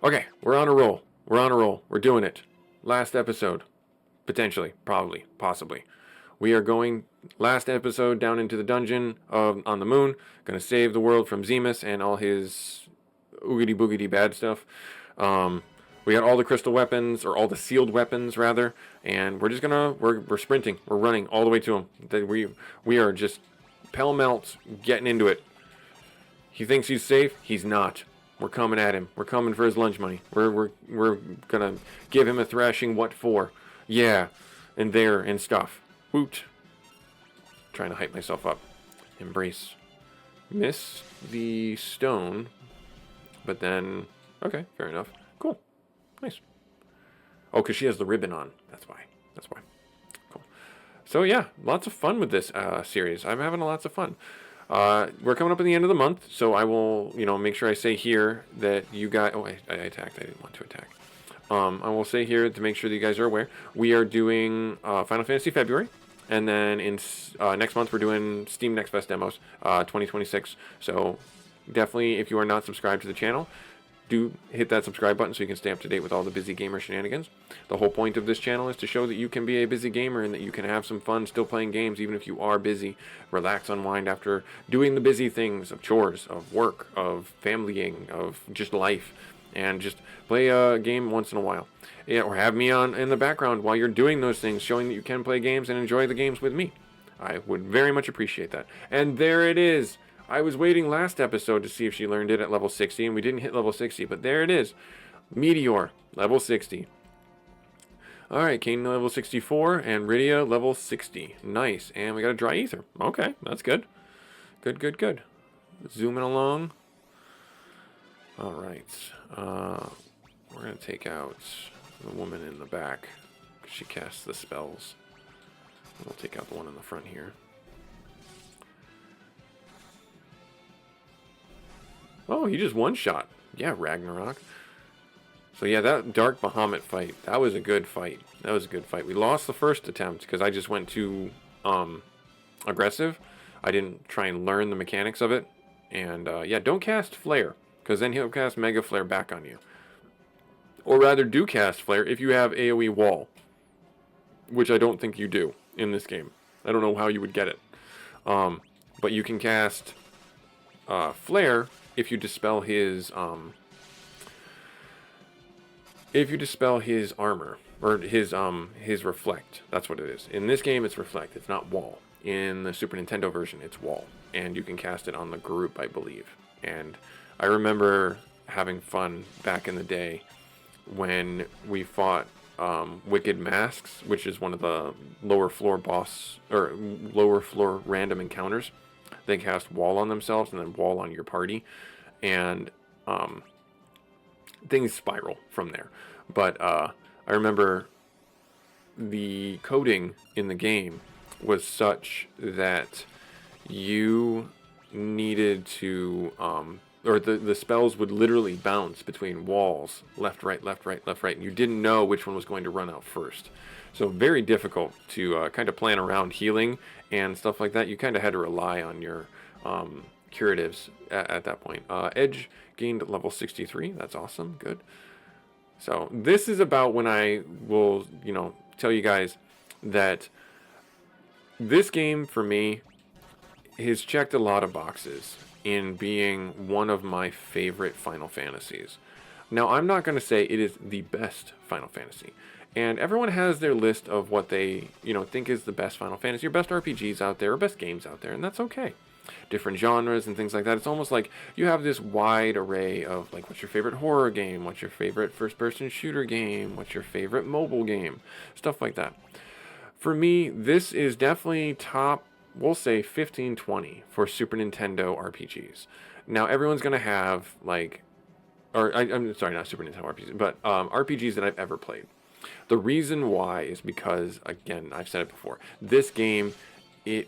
Okay, we're on a roll. We're on a roll. We're doing it. Last episode. Potentially. Probably. Possibly. We are going last episode down into the dungeon on the moon. Gonna save the world from Zemus and all his oogity boogity bad stuff. We got all the crystal weapons, or all the sealed weapons rather, and we're just gonna we're sprinting. We're running all the way to him. We are just pell-mell getting into it. He thinks he's safe. He's not. We're coming at him. We're coming for his lunch money. We're gonna give him a thrashing. What for? Yeah, and there and stuff. Woot. Trying to hype myself up. Embrace. Miss the stone, but then okay, fair enough. Cool, nice. Oh, because she has the ribbon on. That's why. That's why. Cool. So yeah, lots of fun with this series. I'm having lots of fun. We're coming up at the end of the month, so I will, make sure I say here that you guys. Oh, I attacked. I didn't want to attack. I will say here to make sure that you guys are aware, we are doing Final Fantasy February, and then in next month we're doing Steam Next Fest demos, 2026. So definitely, if you are not subscribed to the channel, do hit that subscribe button so you can stay up to date with all the busy gamer shenanigans. The whole point of this channel is to show that you can be a busy gamer and that you can have some fun still playing games even if you are busy. Relax, unwind after doing the busy things of chores, of work, of familying, of just life, and just play a game once in a while. Yeah, or have me on in the background while you're doing those things, showing that you can play games and enjoy the games with me. I would very much appreciate that. And there it is. I was waiting last episode to see if she learned it at level 60, and we didn't hit level 60, but there it is. Meteor, level 60. Alright, Kane level 64, and Rydia level 60. Nice, and we got a dry ether. Okay, that's good. Good. Zooming along. Alright, we're going to take out the woman in the back, because she casts the spells. We'll take out the one in the front here. Oh, he just one-shot. Yeah, Ragnarok. So yeah, that Dark Bahamut fight, that was a good fight. We lost the first attempt because I just went too aggressive. I didn't try and learn the mechanics of it. And yeah, don't cast Flare, because then he'll cast Mega Flare back on you. Or rather, do cast Flare if you have AoE Wall, which I don't think you do in this game. I don't know how you would get it. But you can cast Flare if you dispel his armor, or his reflect. That's what it is. In this game it's reflect, it's not wall. In the Super Nintendo version it's wall, and you can cast it on the group, I believe. And I remember having fun back in the day when we fought Wicked Masks, which is one of the lower floor random encounters. They cast wall on themselves and then wall on your party, and things spiral from there. But I remember the coding in the game was such that you needed to or the spells would literally bounce between walls, left, right, and you didn't know which one was going to run out first. So very difficult to kind of plan around healing and stuff like that. You kind of had to rely on your curatives at that point. Edge gained level 63. That's awesome. Good. So this is about when I will, tell you guys that this game for me has checked a lot of boxes in being one of my favorite Final Fantasies. Now, I'm not going to say it is the best Final Fantasy. And everyone has their list of what they, think is the best Final Fantasy, or best RPGs out there, or best games out there, and that's okay. Different genres and things like that. It's almost like you have this wide array of, like, what's your favorite horror game, what's your favorite first-person shooter game, what's your favorite mobile game, stuff like that. For me, this is definitely top, we'll say 15, 20 for Super Nintendo RPGs. Now, everyone's going to have, I'm sorry, not Super Nintendo RPGs, but RPGs that I've ever played. The reason why is because, again, I've said it before, this game, it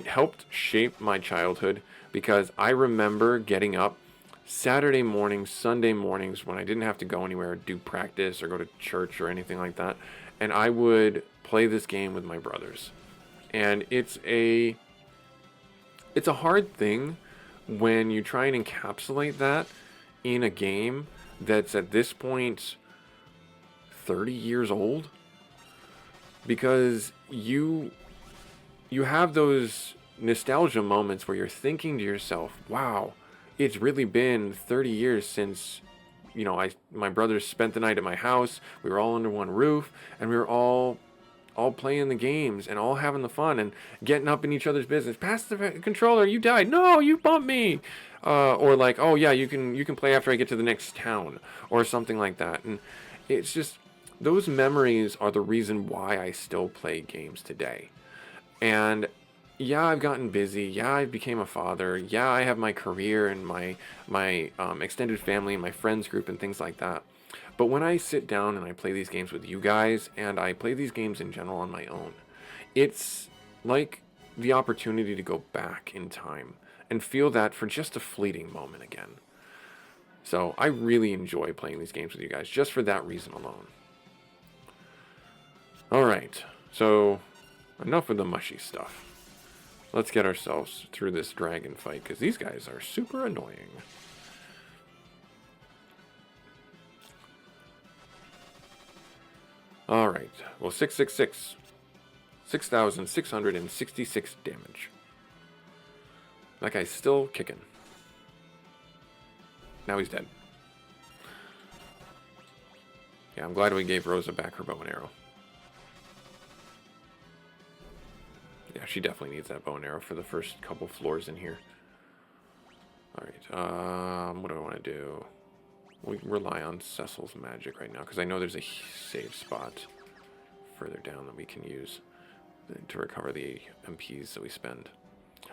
helped shape my childhood, because I remember getting up Saturday mornings, Sunday mornings, when I didn't have to go anywhere, do practice or go to church or anything like that, and I would play this game with my brothers. And it's a hard thing when you try and encapsulate that in a game that's at this point 30 years old, because you have those nostalgia moments where you're thinking to yourself, wow, it's really been 30 years since, my brothers spent the night at my house. We were all under one roof, and we were all playing the games and all having the fun and getting up in each other's business. Pass the controller, you died. No, you bumped me. Or like, oh yeah, you can play after I get to the next town, or something like that. And it's just, those memories are the reason why I still play games today. And yeah, I've gotten busy. Yeah, I became a father. Yeah, I have my career and my extended family and my friends group and things like that. But when I sit down and I play these games with you guys, and I play these games in general on my own, it's like the opportunity to go back in time and feel that for just a fleeting moment again. So I really enjoy playing these games with you guys just for that reason alone. Alright, so enough of the mushy stuff. Let's get ourselves through this dragon fight, because these guys are super annoying. Alright, well, 666. 6,666 damage. That guy's still kicking. Now he's dead. Yeah, I'm glad we gave Rosa back her bow and arrow. Yeah, she definitely needs that bow and arrow for the first couple floors in here. Alright, what do I want to do? We rely on Cecil's magic right now, because I know there's a save spot further down that we can use to recover the MPs that we spend.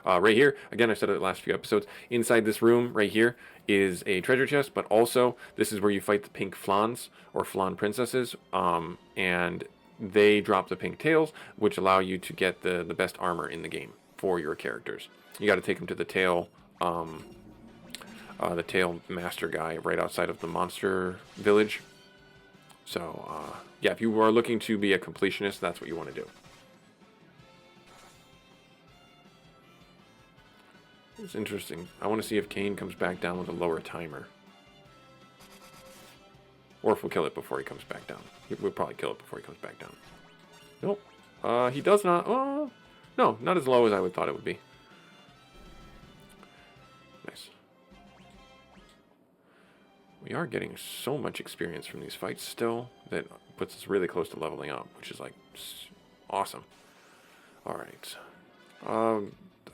Right here, again, I said it the last few episodes, inside this room right here is a treasure chest, but also this is where you fight the pink flans, or flan princesses, and they drop the pink tails, which allow you to get the best armor in the game for your characters. You got to take them to the tail master guy right outside of the monster village. So, yeah, if you are looking to be a completionist, that's what you want to do. It's interesting. I want to see if Kane comes back down with a lower timer. Or if we'll kill it before he comes back down. We'll probably kill it before he comes back down. Nope. He does not. Oh, no, not as low as I would thought it would be. Nice. We are getting so much experience from these fights still that puts us really close to leveling up, which is like awesome. Alright.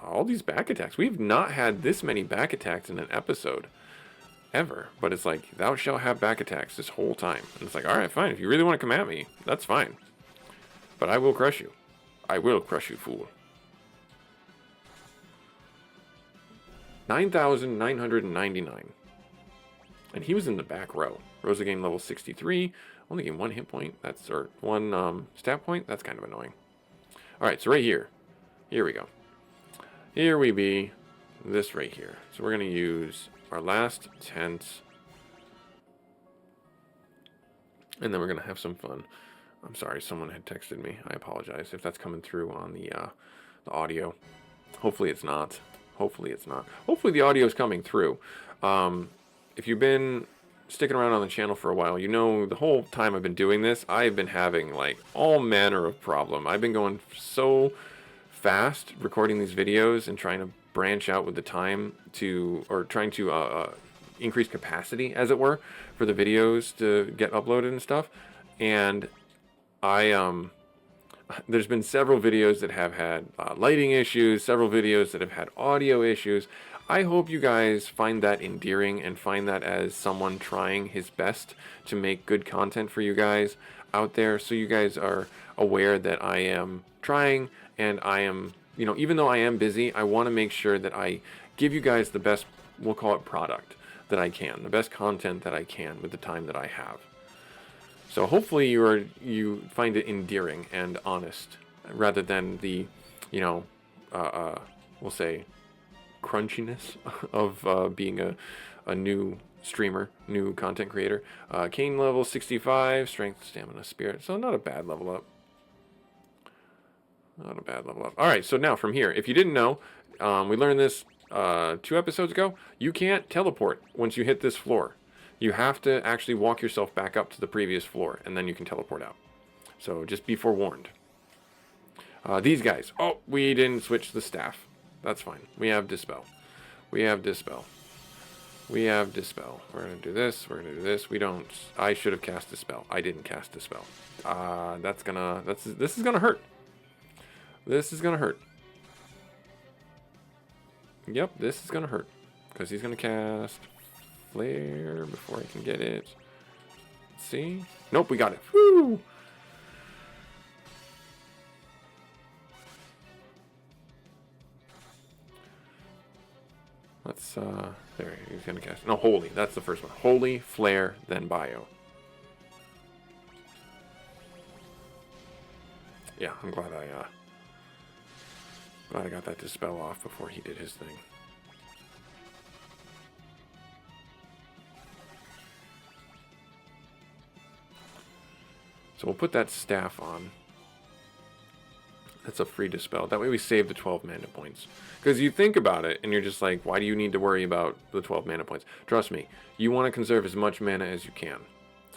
All these back attacks. We've not had this many back attacks in an episode ever, but it's like, thou shalt have back attacks this whole time. And it's like, alright, fine. If you really want to come at me, that's fine. But I will crush you. I will crush you, fool. 9,999. And he was in the back row. Rosa gained level 63. Only gained one hit point. That's, or one stat point. That's kind of annoying. Alright, so right here. Here we go. Here we be. This right here. So we're going to use our last tent. And then we're going to have some fun. I'm sorry, someone had texted me. I apologize if that's coming through on the audio. Hopefully it's not. Hopefully it's not. Hopefully the audio is coming through. If you've been sticking around on the channel for a while, you know the whole time I've been doing this, I've been having like all manner of problem. I've been going so fast recording these videos and trying to branch out with the time to, or trying to increase capacity, as it were, for the videos to get uploaded and stuff. And there's been several videos that have had lighting issues, several videos that have had audio issues. I hope you guys find that endearing and find that as someone trying his best to make good content for you guys out there, so you guys are aware that I am trying, and I am, you know, even though I am busy, I want to make sure that I give you guys the best, we'll call it product, that I can, the best content that I can with the time that I have. So hopefully you find it endearing and honest, rather than the, you know, we'll say, crunchiness of being a new streamer, new content creator. Kane level 65, strength, stamina, spirit. So not a bad level up. Not a bad level up. All right, so now from here, if you didn't know, we learned this 2 episodes ago. You can't teleport once you hit this floor. You have to actually walk yourself back up to the previous floor, and then you can teleport out. So just be forewarned. These guys. Oh, we didn't switch the staff. That's fine. We have Dispel. We have Dispel. We have Dispel. We're going to do this. We're going to do this. We don't... I should have cast Dispel. I didn't cast Dispel. This is going to hurt. This is going to hurt. Yep, this is going to hurt. Because he's going to cast Flare before I can get it. Let's see? Nope, we got it. Woo! Let's, there, he's gonna cast, no, Holy, that's the first one. Holy, Flare, then Bio. Yeah, I'm glad I got that Dispel off before he did his thing. So we'll put that staff on. That's a free Dispel. That way we save the 12 mana points. Because you think about it, and you're just like, why do you need to worry about the 12 mana points? Trust me, you want to conserve as much mana as you can.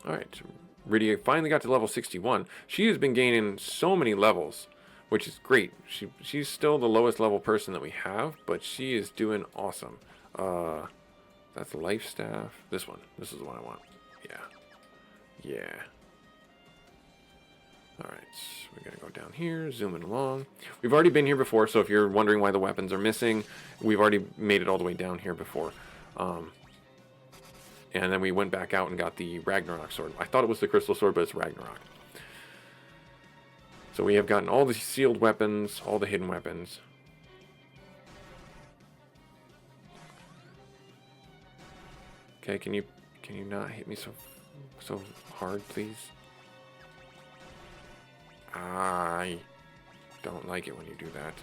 Alright, Rydia finally got to level 61. She has been gaining so many levels, which is great. She's still the lowest level person that we have, but she is doing awesome. That's Life Staff. This one. This is the one I want. Yeah. Yeah. Alright, we're going to go down here, zooming along. We've already been here before, so if you're wondering why the weapons are missing, we've already made it all the way down here before. And then we went back out and got the Ragnarok sword. I thought it was the Crystal Sword, but it's Ragnarok. So we have gotten all the sealed weapons, all the hidden weapons. Okay, can you not hit me so hard, please? I don't like it when you do that.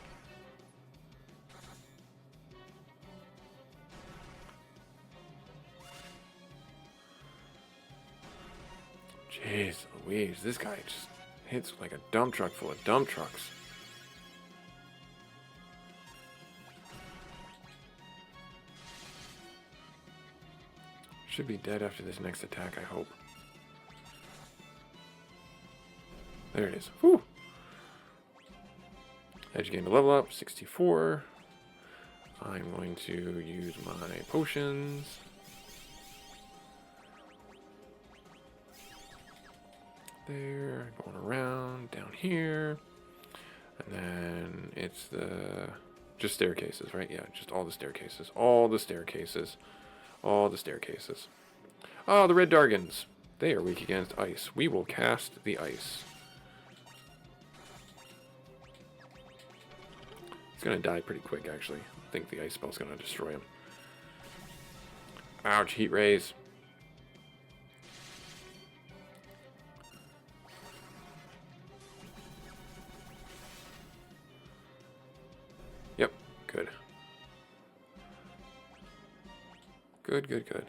Jeez Louise, this guy just hits like a dump truck full of dump trucks. Should be dead after this next attack, I hope. There it is. Whew. Edge gained a level up, 64. I'm going to use my potions. There, going around, down here. And then it's just staircases, right? Yeah, just all the staircases. All the staircases. All the staircases. Oh, the red Dargans. They are weak against ice. We will cast the ice. Gonna die pretty quick, actually. I think the ice spell's gonna destroy him. Ouch, heat rays. Yep, good. Good.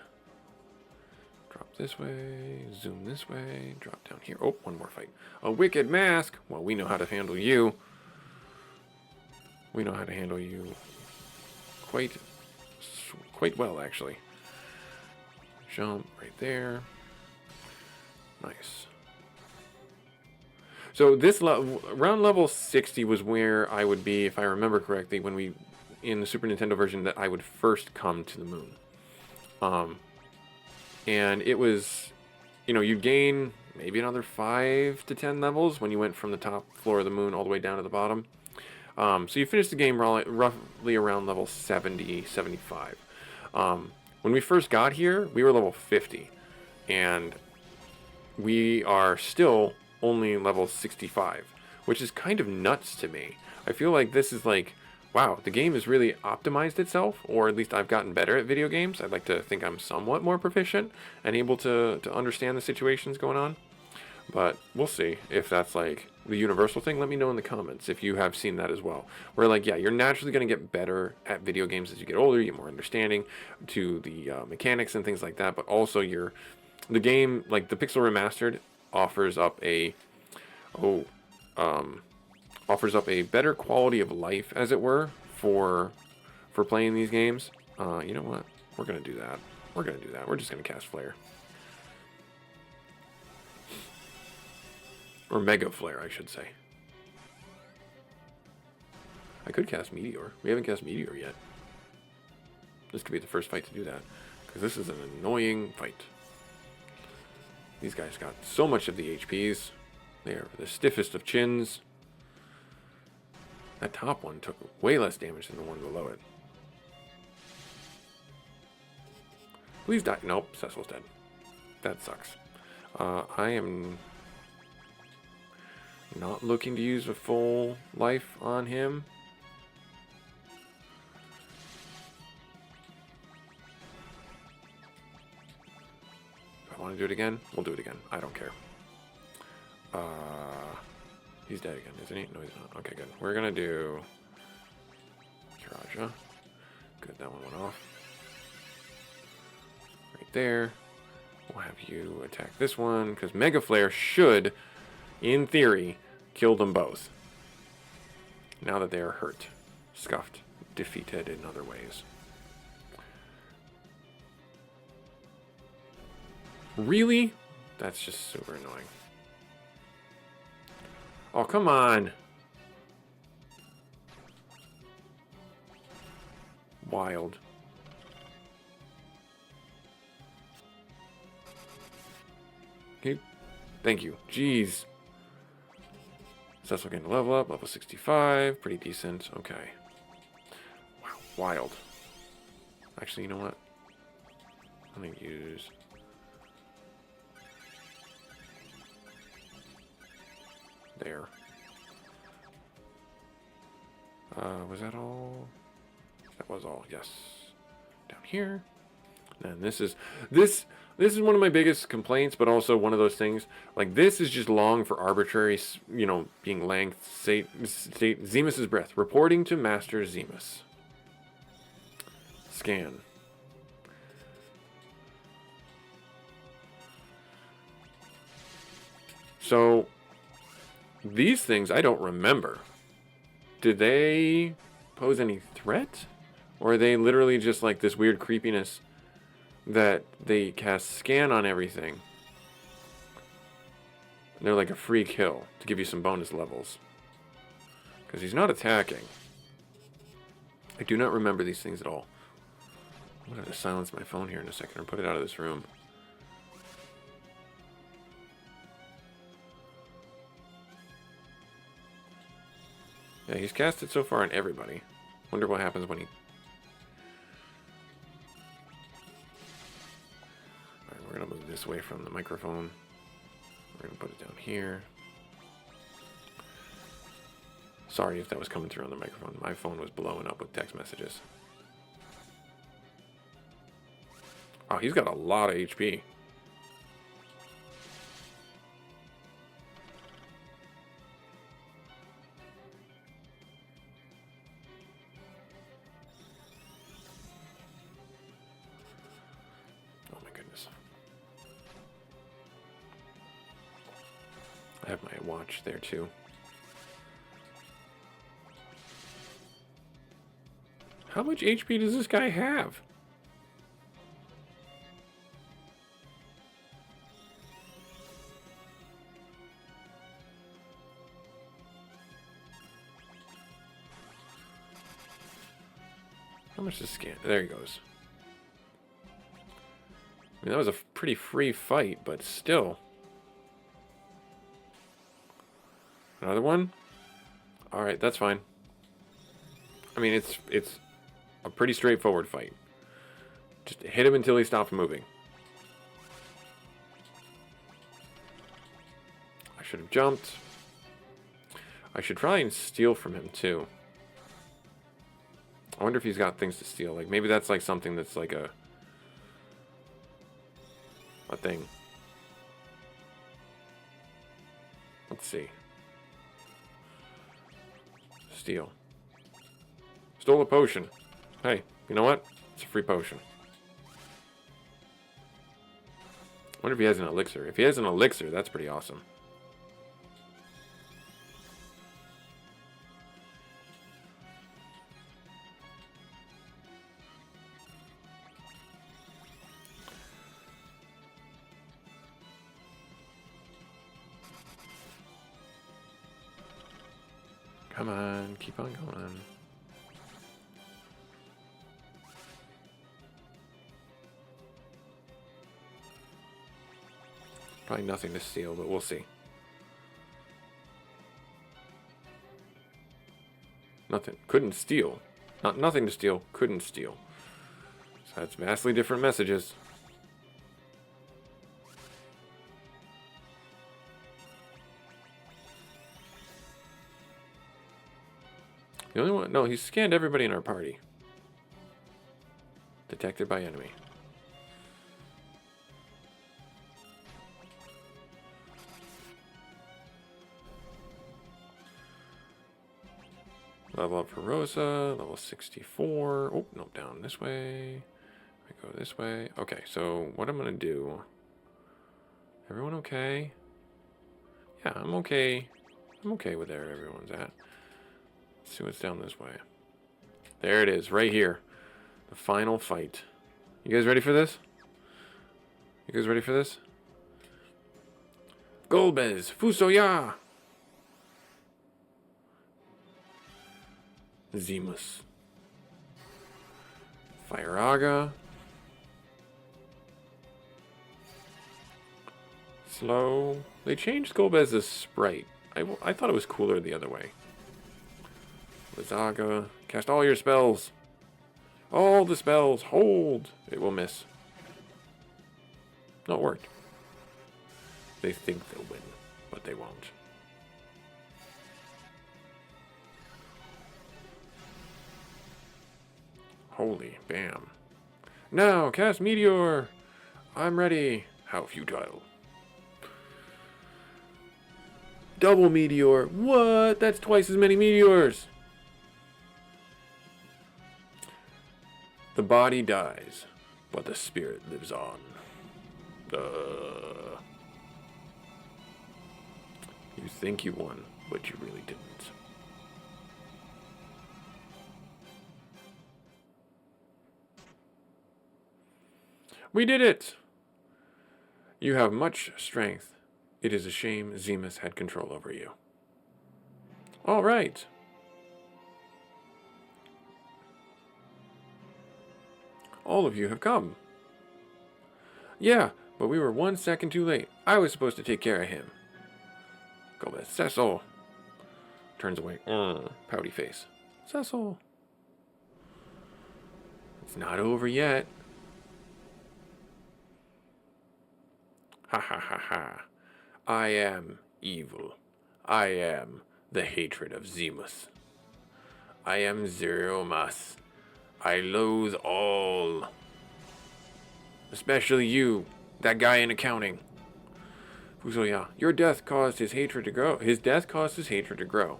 Drop this way, zoom this way, drop down here. Oh, one more fight. A wicked mask. Well, we know how to handle you. We know how to handle you quite well, actually. Jump right there. Nice. So this around level 60 was where I would be, if I remember correctly, when we in the Super Nintendo version that I would first come to the moon. And it was, you'd gain maybe another 5 to 10 levels when you went from the top floor of the moon all the way down to the bottom. So you finished the game roughly around level 70, 75. When we first got here, we were level 50. And we are still only level 65, which is kind of nuts to me. I feel like this is like, wow, the game has really optimized itself, or at least I've gotten better at video games. I'd like to think I'm somewhat more proficient and able to understand the situations going on. But we'll see if that's like the universal thing. Let me know in the comments if you have seen that as well. Where like, yeah, you're naturally going to get better at video games as you get older. You get more understanding to the mechanics and things like that. But also the game, like the Pixel Remastered, offers up a better quality of life, as it were, for playing these games. You know what? We're going to do that. We're going to do that. We're just going to cast Flare. Or Mega Flare, I should say. I could cast Meteor. We haven't cast Meteor yet. This could be the first fight to do that. Because this is an annoying fight. These guys got so much of the HPs. They are the stiffest of chins. That top one took way less damage than the one below it. Please die. Nope, Cecil's dead. That sucks. I am not looking to use a full life on him. If I want to do it again, we'll do it again. I don't care. He's dead again, isn't he? No, he's not. Okay, good. We're gonna do Kiraja. Good, that one went off. Right there. We'll have you attack this one, because Mega Flare should, in theory, kill them both. Now that they are hurt, scuffed, defeated in other ways. Really? That's just super annoying. Oh, come on. Wild. Okay. Thank you. Jeez. Cecil getting a level up. Level 65. Pretty decent. Okay. Wow. Wild. Actually, you know what? I'm going to use... There. Was that all? That was all, yes. Down here. And this is one of my biggest complaints, but also one of those things. Like, this is just long for arbitrary, you know, being length. State Zemus's breath. Reporting to Master Zemus. Scan. So... these things I don't remember. Did they pose any threat? Or are they literally just like this weird creepiness that they cast scan on everything? And they're like a free kill to give you some bonus levels. Because he's not attacking. I do not remember these things at all. I'm going to silence my phone here in a second or put it out of this room. Yeah, he's cast it so far on everybody. Wonder what happens when he... Alright, we're going to move this away from the microphone. We're going to put it down here. Sorry if that was coming through on the microphone. My phone was blowing up with text messages. Oh, he's got a lot of HP. I have my watch there too. How much HP does this guy have? How much does scan? There he goes. I mean, that was a pretty free fight, but still. Another one? Alright, that's fine. I mean, it's a pretty straightforward fight. Just hit him until he stops moving. I should have jumped. I should try and steal from him, too. I wonder if he's got things to steal. Like, maybe that's like something that's like a thing. Let's see. Steal. Stole a potion. Hey, you know what? It's a free potion. I wonder if he has an elixir. If he has an elixir, that's pretty awesome. Come on, keep on going. Probably nothing to steal, but we'll see. Nothing. Couldn't steal. Nothing to steal. Couldn't steal. So that's vastly different messages. The only one... No, he scanned everybody in our party. Detected by enemy. Level up for Rosa, level 64. Oh, nope, down this way. I go this way. Okay, so what I'm going to do... Everyone okay? Yeah, I'm okay. I'm okay with where everyone's at. Let's see what's down this way. There it is, right here. The final fight. You guys ready for this? You guys ready for this? Golbez, Fusoya! Zemus. Firaga. Slow. They changed Golbez's sprite. I thought it was cooler the other way. Lizaga. Cast all your spells. All the spells. Hold. It will miss. No, it worked. They think they'll win, but they won't. Holy bam. Now, cast Meteor! I'm ready. How futile. Double Meteor. What? That's twice as many meteors. The body dies, but the spirit lives on. You think you won, but you really didn't. We did it! You have much strength. It is a shame Zemus had control over you. All right. All of you have come. Yeah, but we were 1 second too late. I was supposed to take care of him. Go with Cecil. Turns away. Pouty face. Cecil. It's not over yet. Ha ha ha ha. I am evil. I am the hatred of Zemus. I am Zeromas. I loathe all. Especially you, that guy in accounting. Fusoya, your death caused his hatred to grow. His death caused his hatred to grow.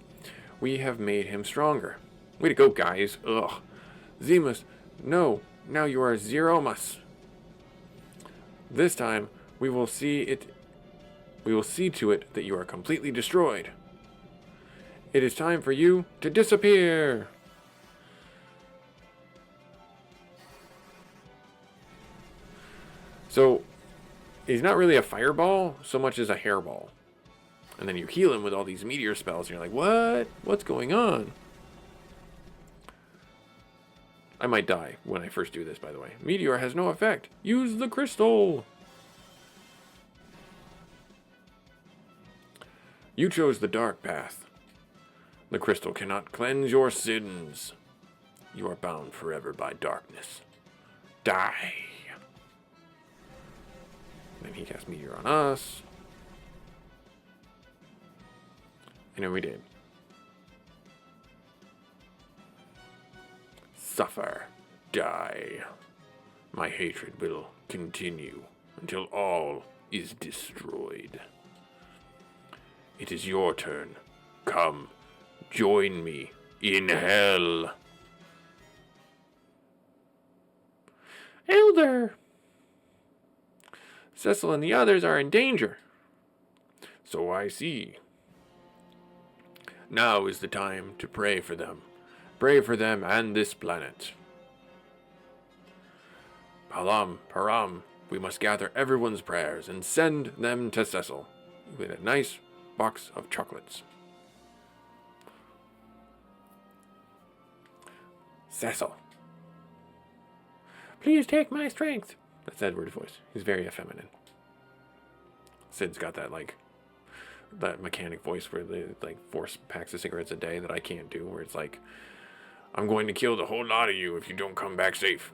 We have made him stronger. Way to go, guys. Ugh. Zemus, no. Now you are Zeromas. This time, we will see to it that you are completely destroyed. It is time for you to disappear. So, he's not really a fireball so much as a hairball. And then you heal him with all these meteor spells, and you're like, what? What's going on? I might die when I first do this, by the way. Meteor has no effect. Use the crystal. You chose the dark path. The crystal cannot cleanse your sins. You are bound forever by darkness. Die. Then he cast Meteor on us. And then we did. Suffer. Die. My hatred will continue until all is destroyed. It is your turn. Come, join me in hell. Elder! Cecil and the others are in danger. So I see. Now is the time to pray for them. Pray for them and this planet. Param, we must gather everyone's prayers and send them to Cecil with a nice box of chocolates. Cecil. Please take my strength. That's Edward's voice. He's very effeminate. Sid's got that, like, that mechanic voice where they, like, 4 packs of cigarettes a day that I can't do, where it's like, I'm going to kill the whole lot of you if you don't come back safe.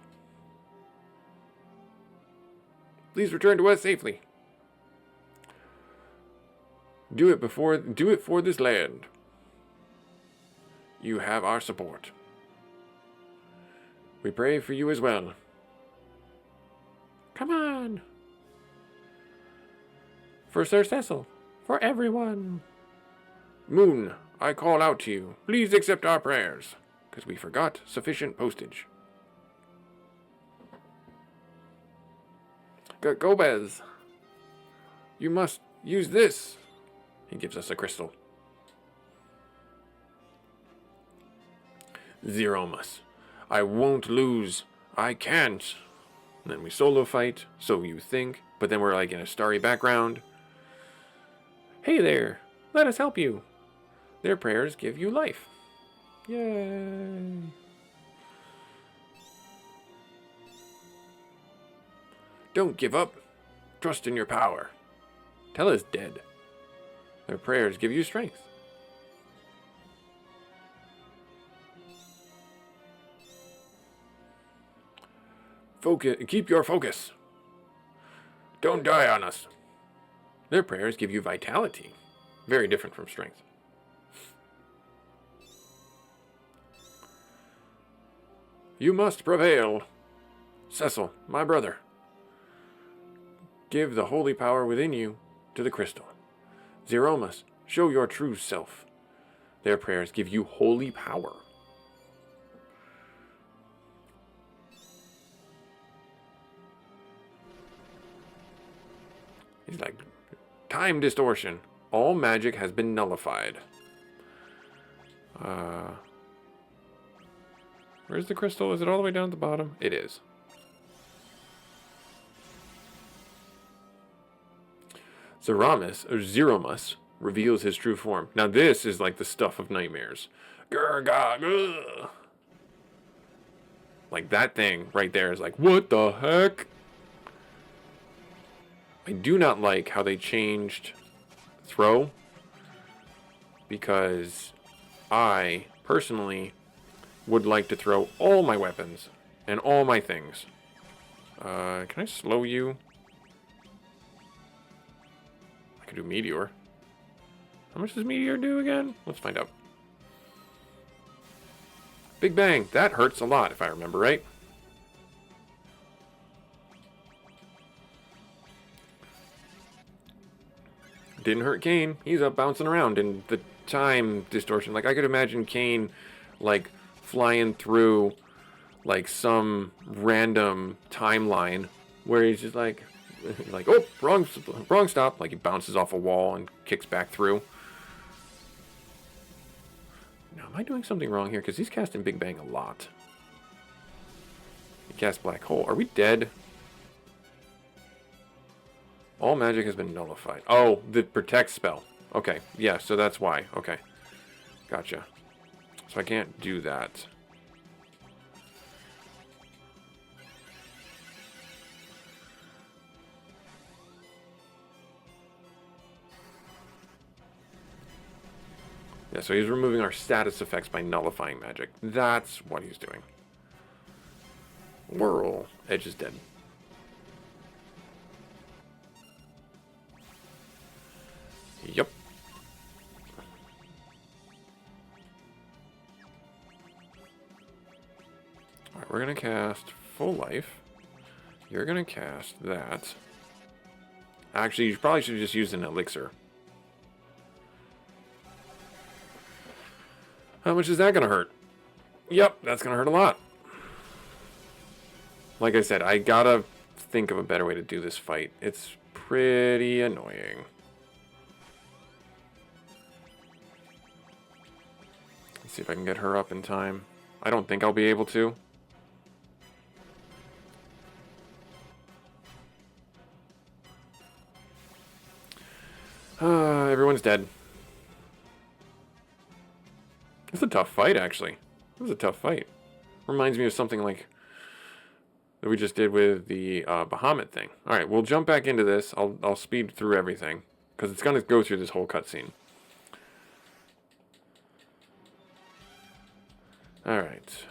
Please return to us safely. Do it for this land. You have our support. We pray for you as well. Come on. For Sir Cecil. For everyone. Moon, I call out to you. Please accept our prayers, because we forgot sufficient postage. Gomez, you must use this. He gives us a crystal. Zeromus, I won't lose. I can't. And then we solo fight, so you think, but then we're like in a starry background. Hey there, let us help you. Their prayers give you life. Yay. Don't give up. Trust in your power. Tell us dead. Their prayers give you strength. Focus. Keep your focus. Don't die on us. Their prayers give you vitality. Very different from strength. You must prevail. Cecil, my brother. Give the holy power within you to the crystal. Zeromus, show your true self. Their prayers give you holy power. He's like, time distortion. All magic has been nullified. Where's the crystal? Is it all the way down at the bottom? It is. Zeromus reveals his true form. Now this is like the stuff of nightmares. Grr. Like that thing right there is like, what the heck? I do not like how they changed throw, because I personally would like to throw all my weapons and all my things. Can I slow you? I can do Meteor. How much does Meteor do again? Let's find out. Big Bang. That hurts a lot, if I remember right. Didn't hurt Kane. He's up bouncing around in the time distortion. Like, I could imagine Kane, like, flying through, like, some random timeline where he's just like, oh, wrong stop. Like, he bounces off a wall and kicks back through. Now, am I doing something wrong here? Because he's casting Big Bang a lot. He casts Black Hole. Are we dead? All magic has been nullified. Oh, the protect spell. Okay, yeah, so that's why. Okay, gotcha. So I can't do that. Yeah, so he's removing our status effects by nullifying magic. That's what he's doing. Whirl. Edge is dead. Yep. Alright, we're gonna cast Full Life. You're gonna cast that. Actually, you probably should have just used an elixir. How much is that gonna hurt? Yep, that's gonna hurt a lot. Like I said, I gotta think of a better way to do this fight. It's pretty annoying. See if I can get her up in time. I don't think I'll be able to. Everyone's dead. It's a tough fight, actually. It was a tough fight. Reminds me of something like that we just did with the Bahamut thing. All right, we'll jump back into this. I'll speed through everything because it's gonna go through this whole cutscene. All right.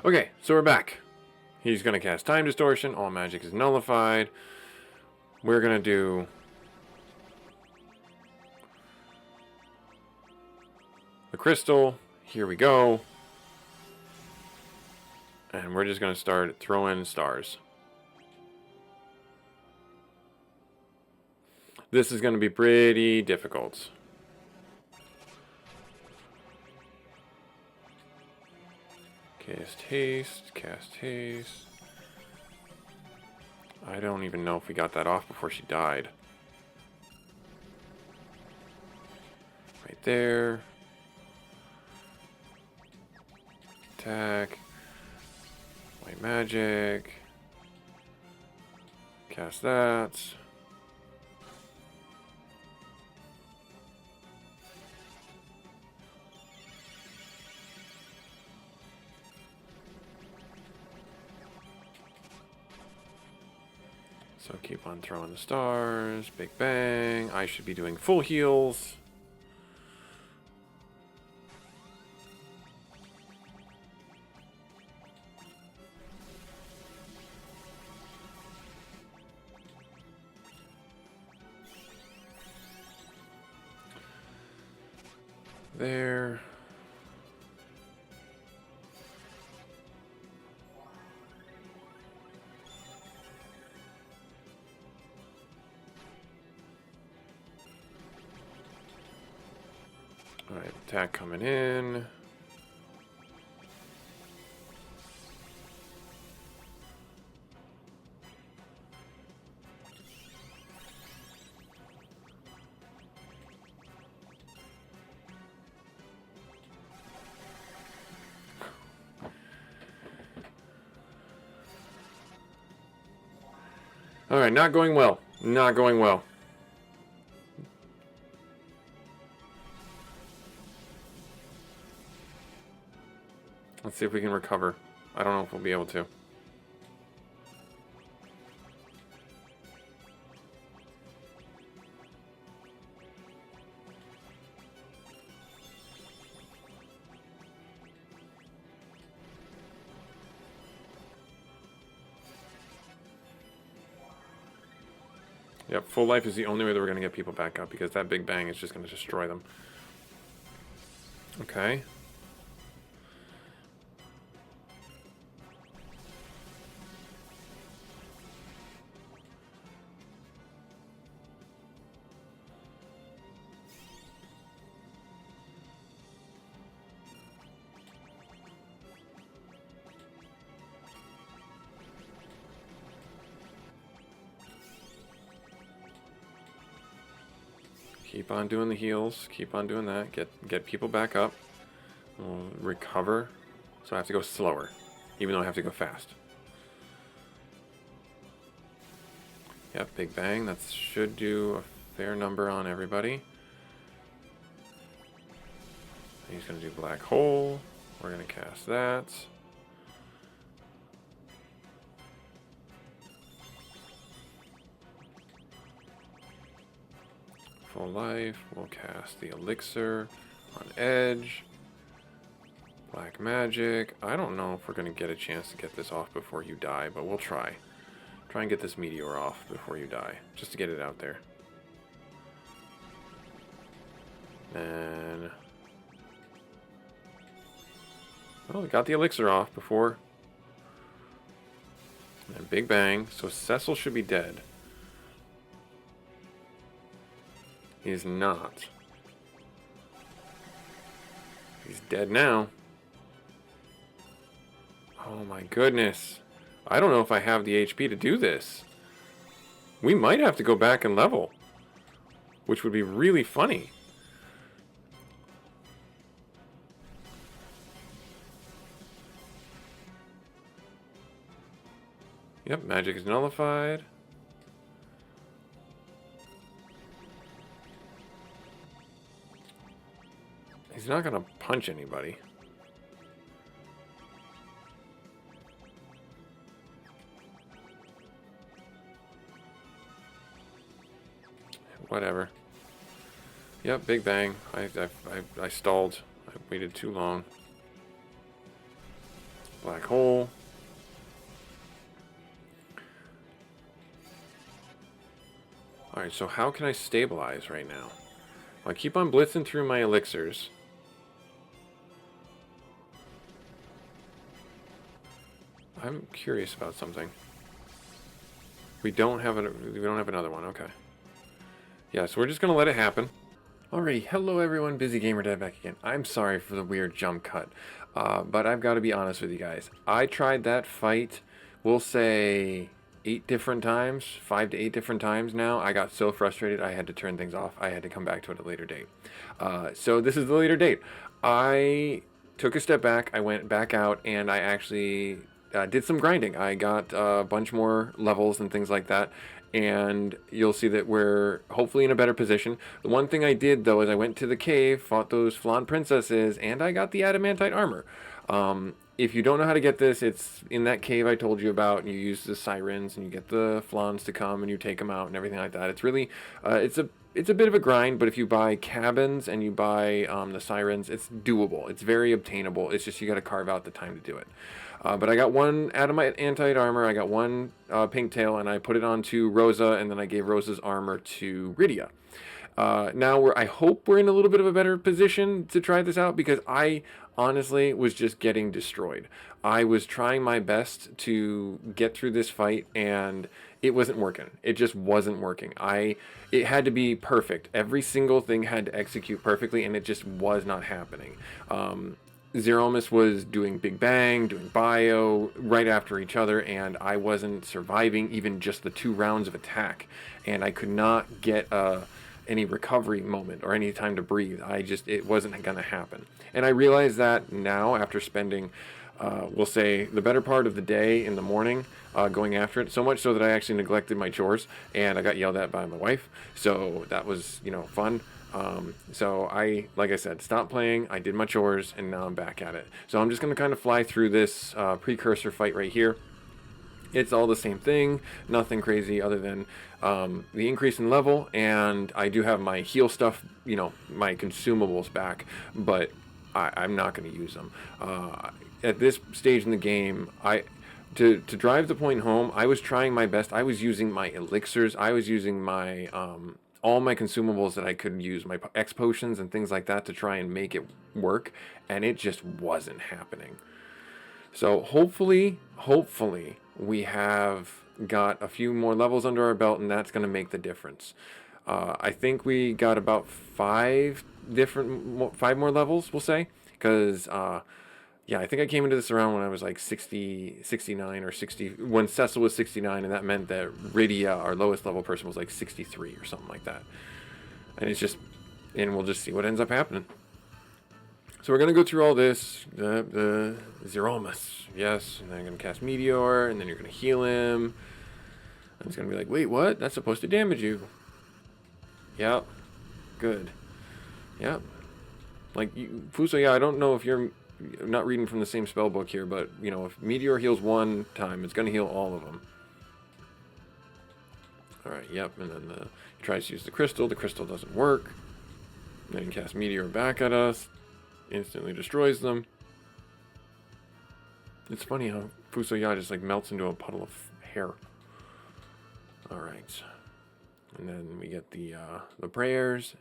Okay, so we're back. He's going to cast Time Distortion. All magic is nullified. We're going to do the crystal. Here we go. And we're just going to start throwing stars. This is going to be pretty difficult. Cast haste, cast haste. I don't even know if we got that off before she died. Right there. Attack. White magic. Cast that. So keep on throwing the stars. Big bang. I should be doing full heals. there. Alright, attack coming in. Alright, not going well. Not going well. Let's see if we can recover. I don't know if we'll be able to. Yep, full life is the only way that we're going to get people back up, because that big bang is just going to destroy them. Okay. Keep on doing the heals. Keep on doing that. Get people back up. We'll recover. So I have to go slower, even though I have to go fast. Yep, big bang. That should do a fair number on everybody. He's going to do black hole. We're going to cast that. Full life. We'll cast the elixir on edge. Black magic. I don't know if we're going to get a chance to get this off before you die, but we'll try. Try and get this meteor off before you die, just to get it out there. And oh, we got the elixir off before. And big bang. So Cecil should be dead. He's not. He's dead now. Oh my goodness. I don't know if I have the HP to do this. We might have to go back and level, which would be really funny. Yep, magic is nullified. He's not gonna punch anybody. Whatever. Yep, big bang. I stalled. I waited too long. Black hole. Alright, so how can I stabilize right now? Well, I keep on blitzing through my elixirs. I'm curious about something. We don't have another one. Okay. Yeah, so we're just gonna let it happen. Alrighty, hello everyone, busygamerdad back again. I'm sorry for the weird jump cut, but I've got to be honest with you guys. I tried that fight, we'll say 8 different times, 5 to 8 different times now. I got so frustrated I had to turn things off. I had to come back to it at a later date. So this is the later date. I took a step back, I went back out, and I actually did some grinding. I got a bunch more levels and things like that, and you'll see that we're hopefully in a better position. The one thing I did, though, is I went to the cave, fought those flan princesses, and I got the adamantite armor. If you don't know how to get this, it's in that cave I told you about, and you use the sirens, and you get the flans to come, and you take them out, and everything like that. It's really, it's a bit of a grind, but if you buy cabins and you buy the sirens, it's doable. It's very obtainable. It's just you got to carve out the time to do it. But I got one adamantite armor, I got one pink tail, and I put it onto Rosa, and then I gave Rosa's armor to Rydia. Now I hope we're in a little bit of a better position to try this out, because I honestly was just getting destroyed. I was trying my best to get through this fight, and it wasn't working. It just wasn't working. It had to be perfect. Every single thing had to execute perfectly, and it just was not happening. Zeromus was doing Big Bang, doing Bio right after each other, and I wasn't surviving even just the 2 rounds of attack, and I could not get any recovery moment or any time to breathe. It wasn't going to happen. And I realize that now, after spending, we'll say, the better part of the day in the morning going after it, so much so that I actually neglected my chores, and I got yelled at by my wife. So that was, fun. So like I said, stopped playing, I did my chores, and now I'm back at it. So I'm just going to kind of fly through this precursor fight right here. It's all the same thing, nothing crazy other than the increase in level, and I do have my heal stuff, my consumables back, but I'm not going to use them. At this stage in the game, to drive the point home, I was trying my best. I was using my elixirs, I was using my all my consumables that I could use, my X potions and things like that, to try and make it work, and it just wasn't happening. So hopefully we have got a few more levels under our belt, and that's going to make the difference. I think we got about 5 more levels, we'll say, because I think I came into this around when I was like 60, 69 or 60, when Cecil was 69, and that meant that Rydia, our lowest level person, was like 63 or something like that. And we'll just see what ends up happening. So we're going to go through all this, the Zeromus, yes, and then I'm going to cast Meteor, and then you're going to heal him. And it's going to be like, wait, what? That's supposed to damage you. Yep. Good. Yep. Like, Fuso, I don't know if you're not reading from the same spell book here, but, if Meteor heals 1 time, it's going to heal all of them. Alright, yep, and then he tries to use the crystal doesn't work. Then he casts Meteor back at us. Instantly destroys them. It's funny how Fuso just like melts into a puddle of hair. Alright. And then we get the prayers.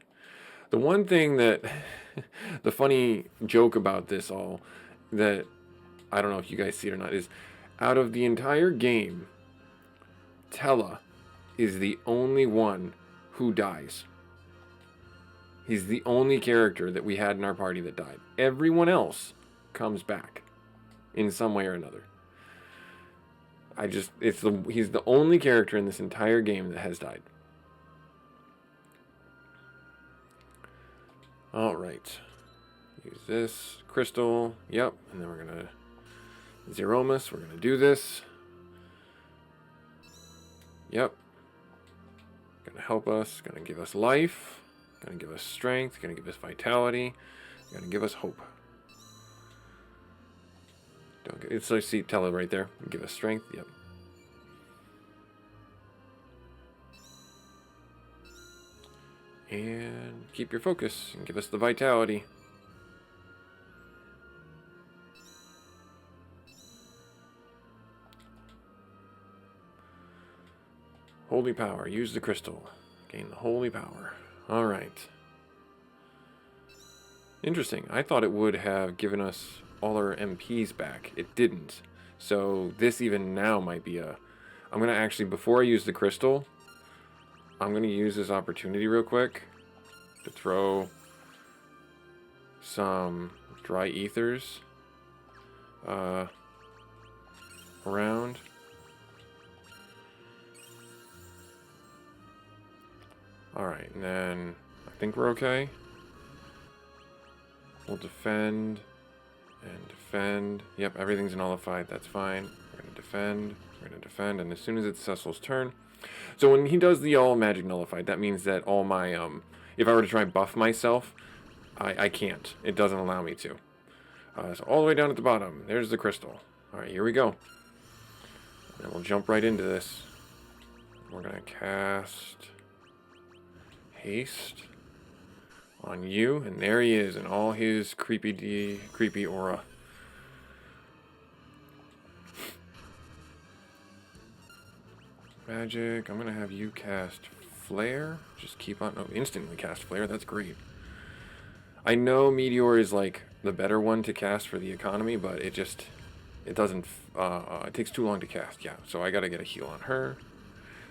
The one thing that the funny joke about this all, that I don't know if you guys see it or not, is out of the entire game, Tella is the only one who dies. He's the only character that we had in our party that died. Everyone else comes back in some way or another. He's the only character in this entire game that has died. Alright. Use this crystal. Yep. And then we're going to Zeromus. We're going to do this. Yep. Going to help us. Going to give us life. Going to give us strength, going to give us vitality, going to give us hope. It's like, see Tella right there. Give us strength, yep. And keep your focus and give us the vitality. Holy power, use the crystal. Gain the holy power. Alright. Interesting. I thought it would have given us all our MPs back. It didn't. So this even now might be I'm going to actually, before I use the crystal, I'm going to use this opportunity real quick to throw some dry ethers around. Alright, and then I think we're okay. We'll defend and defend. Yep, everything's nullified. That's fine. We're going to defend. We're going to defend. And as soon as it's Cecil's turn. So when he does the all magic nullified, that means that all my, if I were to try and buff myself, I can't. It doesn't allow me to. So all the way down at the bottom, there's the crystal. Alright, here we go. And we'll jump right into this. We're going to cast haste on you, and there he is in all his creepy aura. Magic, I'm gonna have you cast Flare. Just keep on... Oh, instantly cast Flare. That's great. I know Meteor is like the better one to cast for the economy, but it just... It doesn't... it takes too long to cast. Yeah, so I gotta get a heal on her.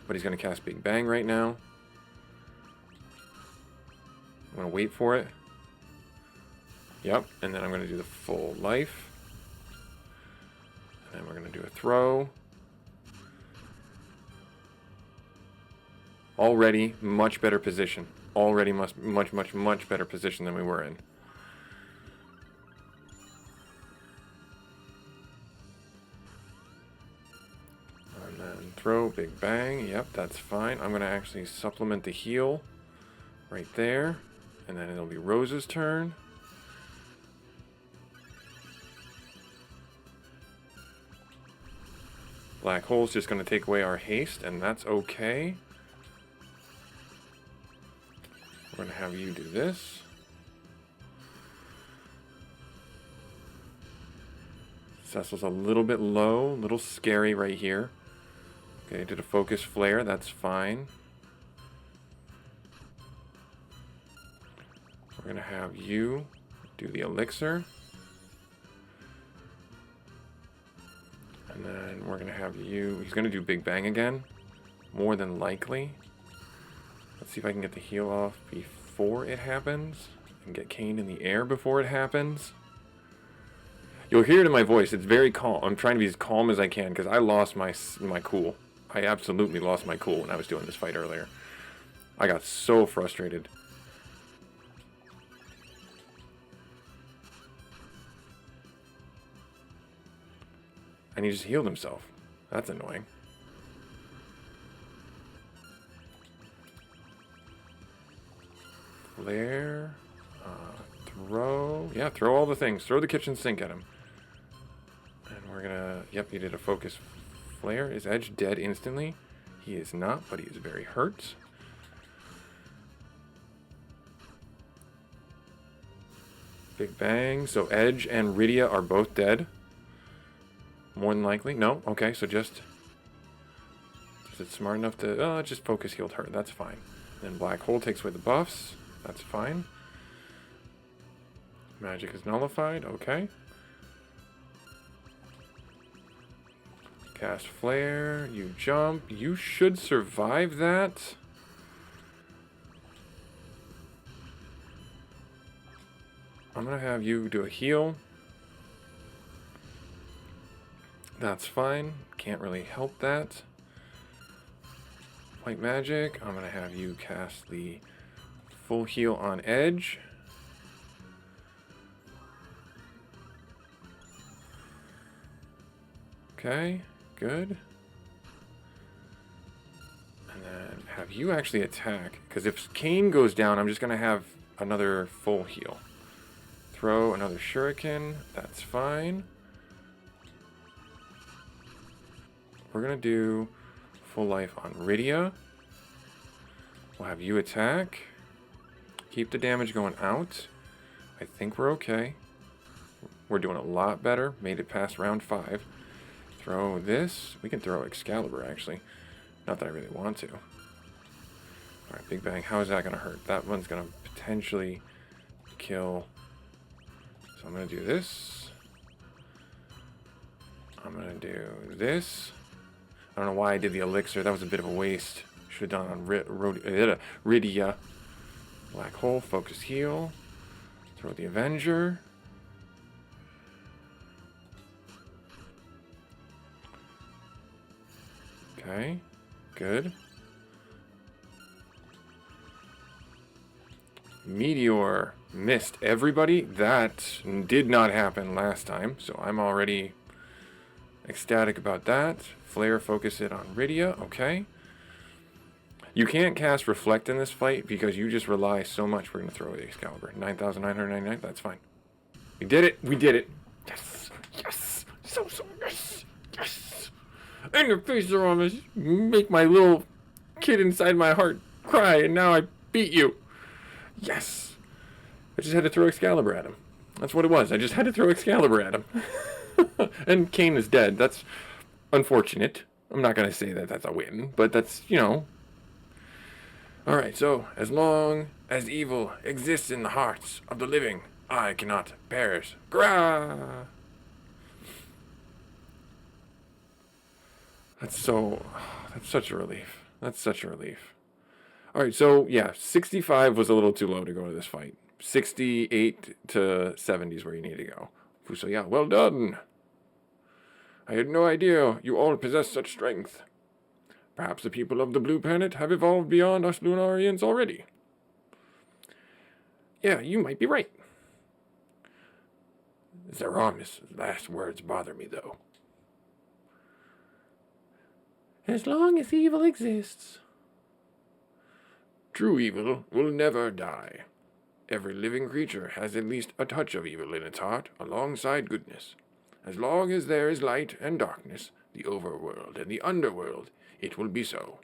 But he's gonna cast Big Bang right now. I'm gonna wait for it. Yep, and then I'm gonna do the full life. And then we're gonna do a throw. Already much better position. Already much better position than we were in. And then throw, Big Bang. Yep, that's fine. I'm going to actually supplement the heal right there. And then it'll be Rose's turn. Black Hole's just going to take away our haste, and that's okay. We're going to have you do this. Cecil's a little bit low, a little scary right here. Okay, did a focus flare, that's fine. We're going to have you do the elixir. And then we're going to have you, he's going to do Big Bang again, more than likely. Let's see if I can get the heal off before it happens. And get Kane in the air before it happens. You'll hear it in my voice. It's very calm. I'm trying to be as calm as I can because I lost my cool. I absolutely lost my cool when I was doing this fight earlier. I got so frustrated. And he just healed himself. That's annoying. Flare, throw, yeah, throw all the things. Throw the kitchen sink at him. And we're gonna, yep, he did a focus flare. Is Edge dead instantly? He is not, but he is very hurt. Big Bang, so Edge and Rydia are both dead. More than likely, no, okay, so just, is it smart enough to, just focus healed her, that's fine. Then Black Hole takes away the buffs. That's fine. Magic is nullified. Okay. Cast Flare. You jump. You should survive that. I'm going to have you do a heal. That's fine. Can't really help that. White Magic. I'm going to have you cast the full heal on Edge. Okay, good. And then have you actually attack, because if Kane goes down, I'm just going to have another full heal. Throw another shuriken, that's fine. We're going to do full life on Rydia. We'll have you attack. Keep the damage going out. I think we're okay. We're doing a lot better. Made it past round 5. Throw this. We can throw Excalibur, actually. Not that I really want to. Alright, Big Bang. How is that going to hurt? That one's going to potentially kill. So I'm going to do this. I'm going to do this. I don't know why I did the elixir. That was a bit of a waste. Should have done on Rydia. Black Hole, focus heal. Throw the Avenger. Okay, good. Meteor missed everybody. That did not happen last time, so I'm already ecstatic about that. Flare, focus it on Rydia. Okay. You can't cast Reflect in this fight because you just rely so much. We're going to throw the Excalibur. 9,999, that's fine. We did it. We did it. Yes. Yes. So, yes. Yes. And your face are on this. Make my little kid inside my heart cry, and now I beat you. Yes. I just had to throw Excalibur at him. That's what it was. I just had to throw Excalibur at him. And Kane is dead. That's unfortunate. I'm not going to say that that's a win, but that's, you know. Alright, so as long as evil exists in the hearts of the living, I cannot perish. Grah! That's so. That's such a relief. That's such a relief. Alright, so yeah, 65 was a little too low to go to this fight. 68 to 70 is where you need to go. So yeah, well done. I had no idea you all possess such strength. Perhaps the people of the blue planet have evolved beyond us Lunarians already. Yeah, you might be right. Zaramis' last words bother me, though. As long as evil exists. True evil will never die. Every living creature has at least a touch of evil in its heart, alongside goodness. As long as there is light and darkness, the overworld and the underworld, it will be so.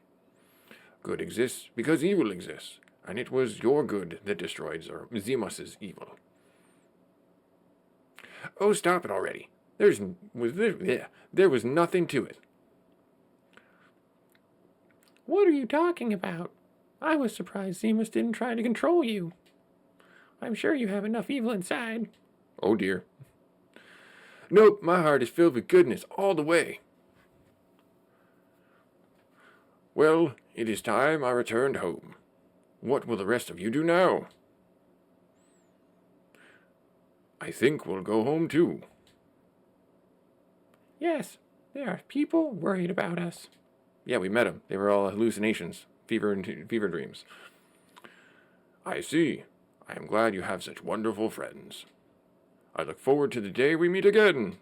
Good exists because evil exists, and it was your good that destroyed Zemus's evil. Oh, stop it already. There was nothing to it. What are you talking about? I was surprised Zemus didn't try to control you. I'm sure you have enough evil inside. Oh dear. Nope, my heart is filled with goodness all the way. Well, it is time I returned home. What will the rest of you do now? I think we'll go home too. Yes, there are people worried about us. Yeah, we met them. They were all hallucinations, fever dreams. I see. I am glad you have such wonderful friends. I look forward to the day we meet again.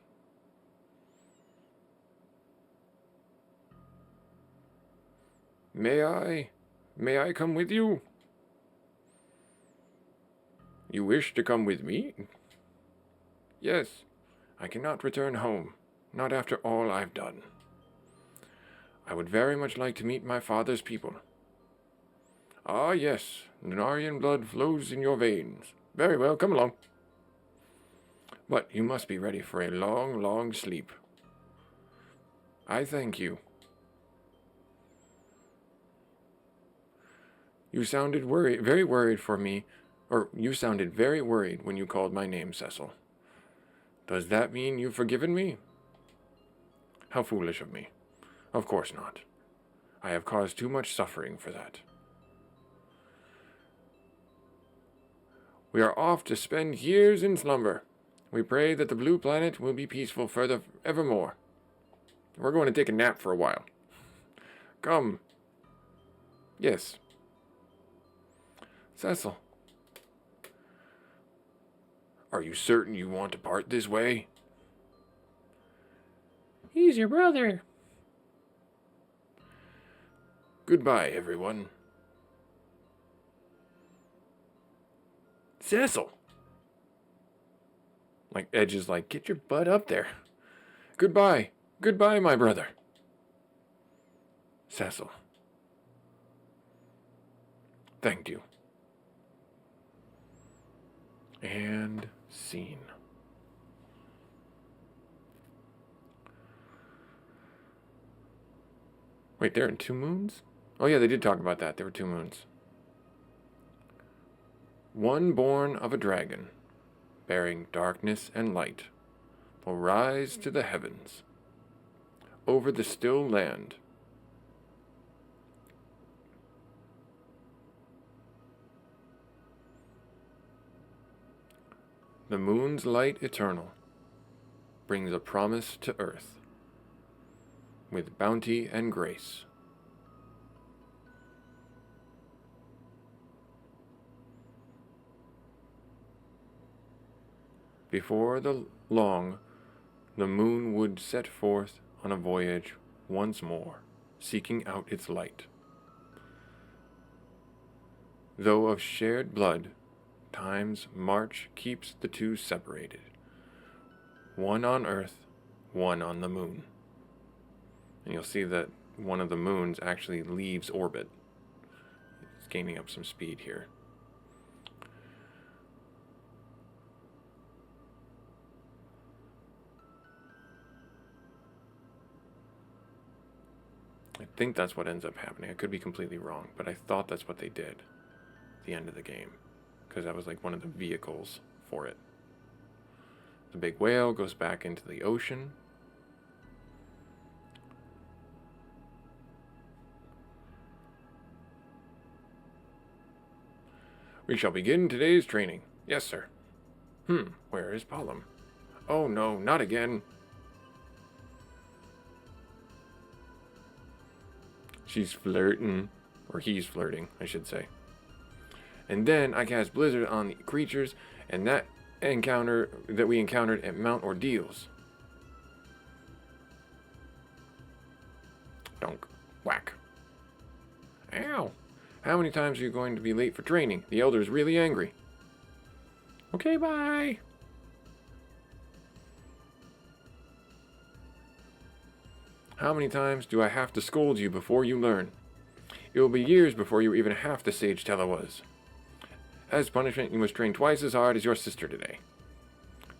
May I come with you? You wish to come with me? Yes, I cannot return home, not after all I've done. I would very much like to meet my father's people. Ah, yes, Lunarian blood flows in your veins. Very well, come along. But you must be ready for a long, long sleep. I thank you. You sounded very worried for me, or you sounded very worried when you called my name, Cecil. Does that mean you've forgiven me? How foolish of me. Of course not. I have caused too much suffering for that. We are off to spend years in slumber. We pray that the blue planet will be peaceful evermore. We're going to take a nap for a while. Come. Yes. Cecil. Are you certain you want to part this way? He's your brother. Goodbye, everyone. Cecil! Like, Edge is like, get your butt up there. Goodbye. Goodbye, my brother. Cecil. Thank you. And scene. Wait, they're in 2 moons? Oh yeah, they did talk about that. There were 2 moons. One born of a dragon, bearing darkness and light, will rise to the heavens, over the still land. The moon's light eternal brings a promise to earth, with bounty and grace. Before long, the moon would set forth on a voyage once more, seeking out its light. Though of shared blood, time's march keeps the two separated. One on Earth, one on the moon. And you'll see that one of the moons actually leaves orbit. It's gaining up some speed here. I think that's what ends up happening. I could be completely wrong, but I thought that's what they did at the end of the game, because that was like one of the vehicles for it. The big whale goes back into the ocean. We shall begin today's training. Yes, sir. Where is Palom? Oh no, not again. She's flirting. Or he's flirting, I should say. And then I cast Blizzard on the creatures, and that encounter that we encountered at Mount Ordeals. Donk. Whack. Ow. How many times are you going to be late for training? The Elder is really angry. Okay, bye. How many times do I have to scold you before you learn? It will be years before you are even half the sage Tella was. As punishment, you must train twice as hard as your sister today.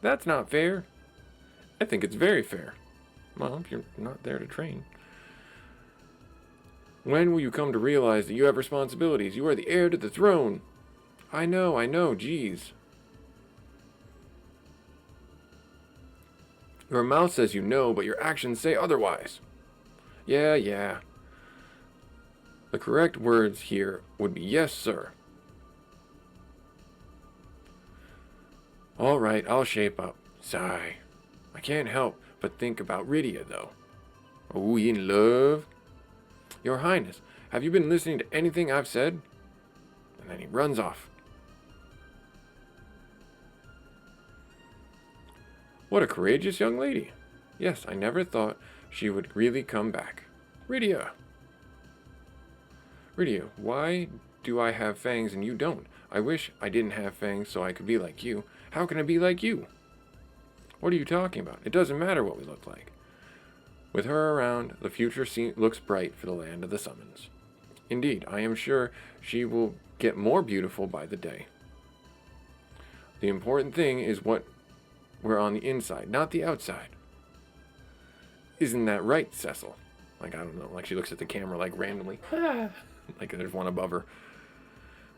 That's not fair. I think it's very fair. Well, if you're not there to train. When will you come to realize that you have responsibilities? You are the heir to the throne. I know, geez. Your mouth says you know, but your actions say otherwise. Yeah. The correct words here would be yes, sir. All right, I'll shape up. Sigh. I can't help but think about Rydia, though. Are we in love? Your Highness, have you been listening to anything I've said? And then he runs off. What a courageous young lady. Yes, I never thought she would really come back. Rydia, why do I have fangs and you don't? I wish I didn't have fangs so I could be like you. How can I be like you? What are you talking about? It doesn't matter what we look like. With her around, the future looks bright for the land of the summons. Indeed, I am sure she will get more beautiful by the day. The important thing is what we're on the inside, not the outside. Isn't that right, Cecil? Like, I don't know, like she looks at the camera like randomly. Like there's one above her.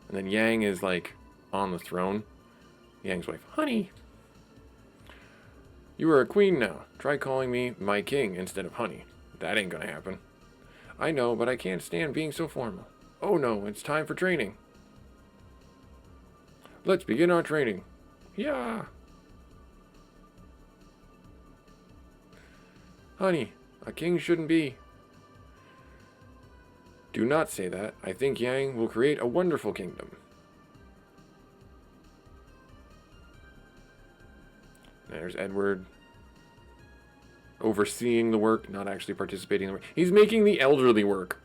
And then Yang is like on the throne. Yang's wife, honey. You are a queen now. Try calling me my king instead of honey. That ain't gonna happen. I know, but I can't stand being so formal. Oh no, it's time for training. Let's begin our training. Yeah. Honey, a king shouldn't be. Do not say that. I think Yang will create a wonderful kingdom. There's Edward. Overseeing the work, not actually participating in the work. He's making the elderly work.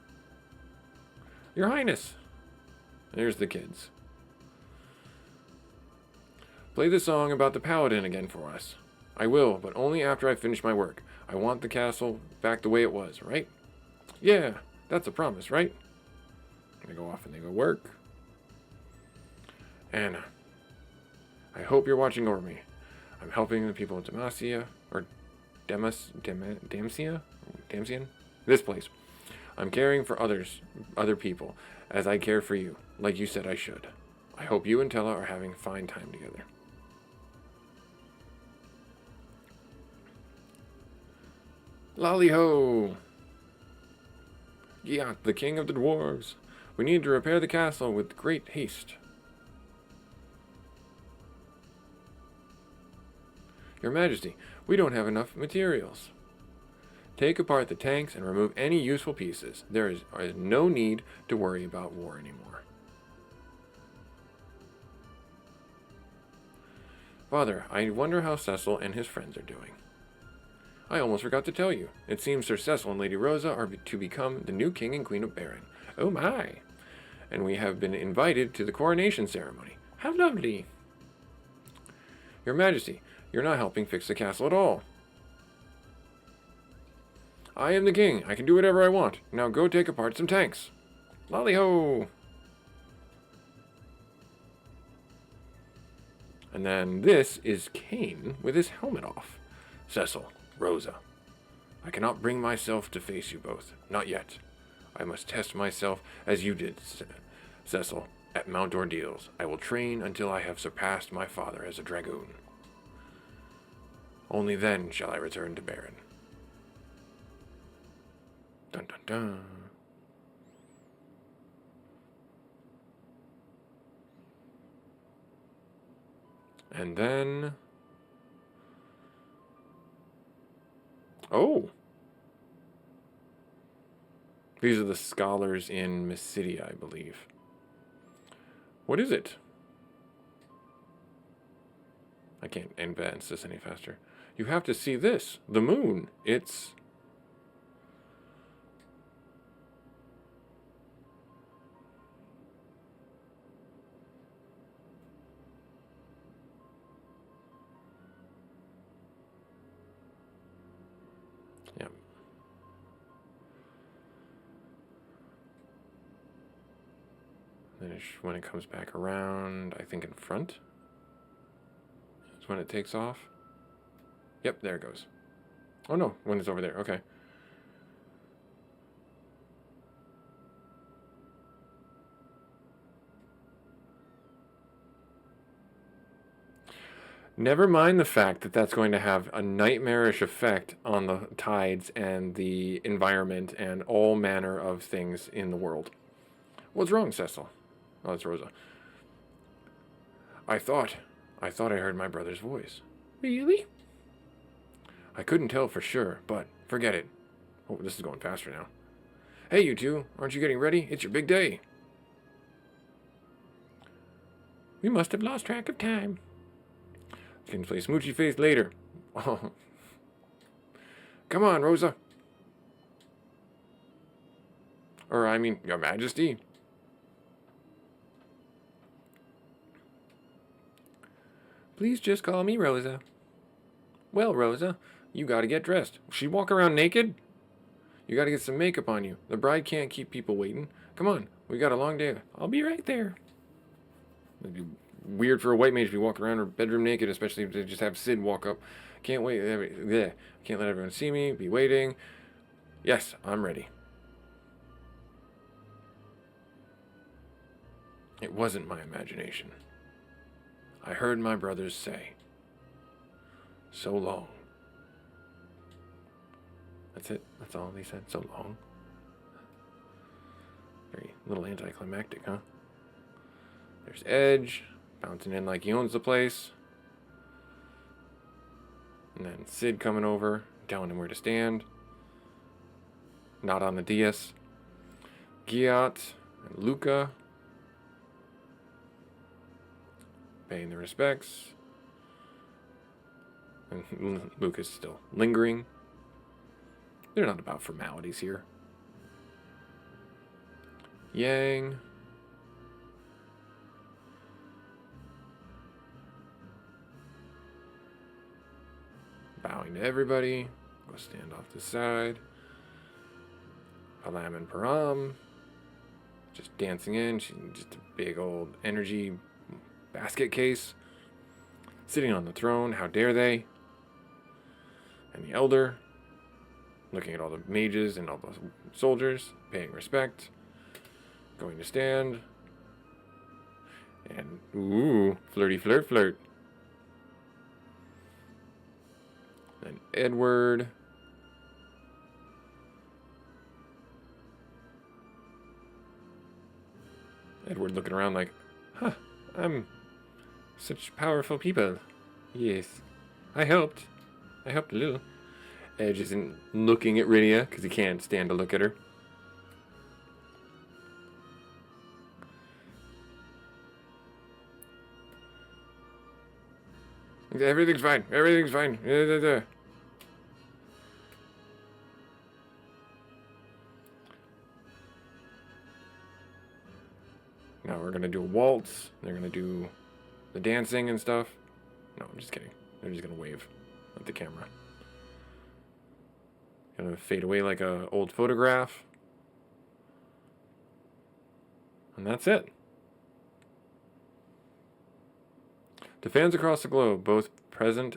Your Highness. There's the kids. Play the song about the paladin again for us. I will, but only after I finish my work. I want the castle back the way it was, right? Yeah, that's a promise, right? They go off and they go work. Anna, I hope you're watching over me. I'm helping the people of Demacia, or Damsian? This place. I'm caring for other people, as I care for you, like you said I should. I hope you and Tella are having a fine time together. Lolly-ho! Giat, the king of the dwarves. We need to repair the castle with great haste. Your Majesty, we don't have enough materials. Take apart the tanks and remove any useful pieces. There is no need to worry about war anymore. Father, I wonder how Cecil and his friends are doing. I almost forgot to tell you. It seems Sir Cecil and Lady Rosa are to become the new king and queen of Baron. Oh my! And we have been invited to the coronation ceremony. How lovely! Your Majesty, you're not helping fix the castle at all. I am the king. I can do whatever I want. Now go take apart some tanks. Lolly-ho! And then this is Kane with his helmet off. Cecil, Rosa, I cannot bring myself to face you both. Not yet. I must test myself as you did, Cecil, at Mount Ordeals. I will train until I have surpassed my father as a dragoon. Only then shall I return to Baron. Dun dun dun. And then... Oh! These are the scholars in Mysidia, I believe. What is it? I can't advance this any faster. You have to see this. The moon. It's... Yeah. Then when it comes back around, I think in front is when it takes off. Yep, there it goes. Oh no, when it's over there. Okay. Never mind the fact that that's going to have a nightmarish effect on the tides and the environment and all manner of things in the world. What's wrong, Cecil? Oh, it's Rosa. I thought I heard my brother's voice. Really? I couldn't tell for sure, but forget it. Oh, this is going faster now. Hey, you two, aren't you getting ready? It's your big day. We must have lost track of time. Can play smoochy face later. Oh. Come on, Rosa. Or, I mean, Your Majesty. Please just call me Rosa. Well, Rosa, you gotta get dressed. She walk around naked? You gotta get some makeup on you. The bride can't keep people waiting. Come on, we got a long day. I'll be right there. It'd be weird for a white mage to be walking around her bedroom naked, especially to just have Sid walk up. Can't wait. Can't let everyone see me. Be waiting. Yes, I'm ready. It wasn't my imagination. I heard my brothers say, so long. That's it. That's all they said. So long. Very little anticlimactic, huh? There's Edge, bouncing in like he owns the place. And then Sid coming over, telling him where to stand. Not on the dais. Giat and Luca paying their respects. And Luca's still lingering. They're not about formalities here. Yang. Bowing to everybody. Go stand off to the side. Palam and Param. Just dancing in. She's just a big old energy basket case. Sitting on the throne. How dare they? And the Elder. Looking at all the mages and all the soldiers. Paying respect. Going to stand. And, ooh, flirty flirt flirt. Then Edward. Edward looking around like, huh, I'm such powerful people. Yes, I helped. I helped a little. Edge isn't looking at Rydia because he can't stand to look at her. Everything's fine. Everything's fine. Now we're gonna do a waltz. They're gonna do the dancing and stuff. No, I'm just kidding. They're just gonna wave at the camera. Gonna fade away like a old photograph. And that's it. To fans across the globe, both present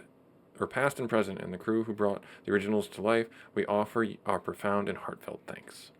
past and present, and the crew who brought the originals to life, we offer our profound and heartfelt thanks.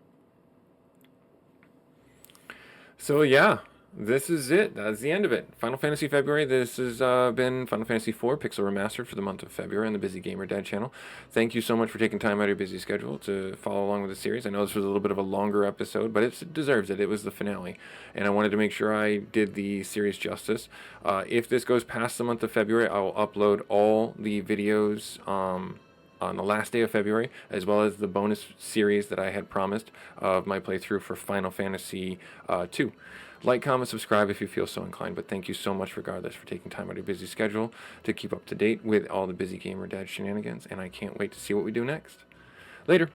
So yeah, this is it. That's the end of it. Final Fantasy February. This has been Final Fantasy IV Pixel Remastered for the month of February on the Busy Gamer Dad channel. Thank you so much for taking time out of your busy schedule to follow along with the series. I know this was a little bit of a longer episode, but it deserves it. It was the finale, and I wanted to make sure I did the series justice. If this goes past the month of February, I will upload all the videos on the last day of February, as well as the bonus series that I had promised of my playthrough for Final Fantasy 2. Like, comment, subscribe if you feel so inclined, but thank you so much regardless for taking time out of your busy schedule to keep up to date with all the Busy Gamer Dad shenanigans, and I can't wait to see what we do next. Later.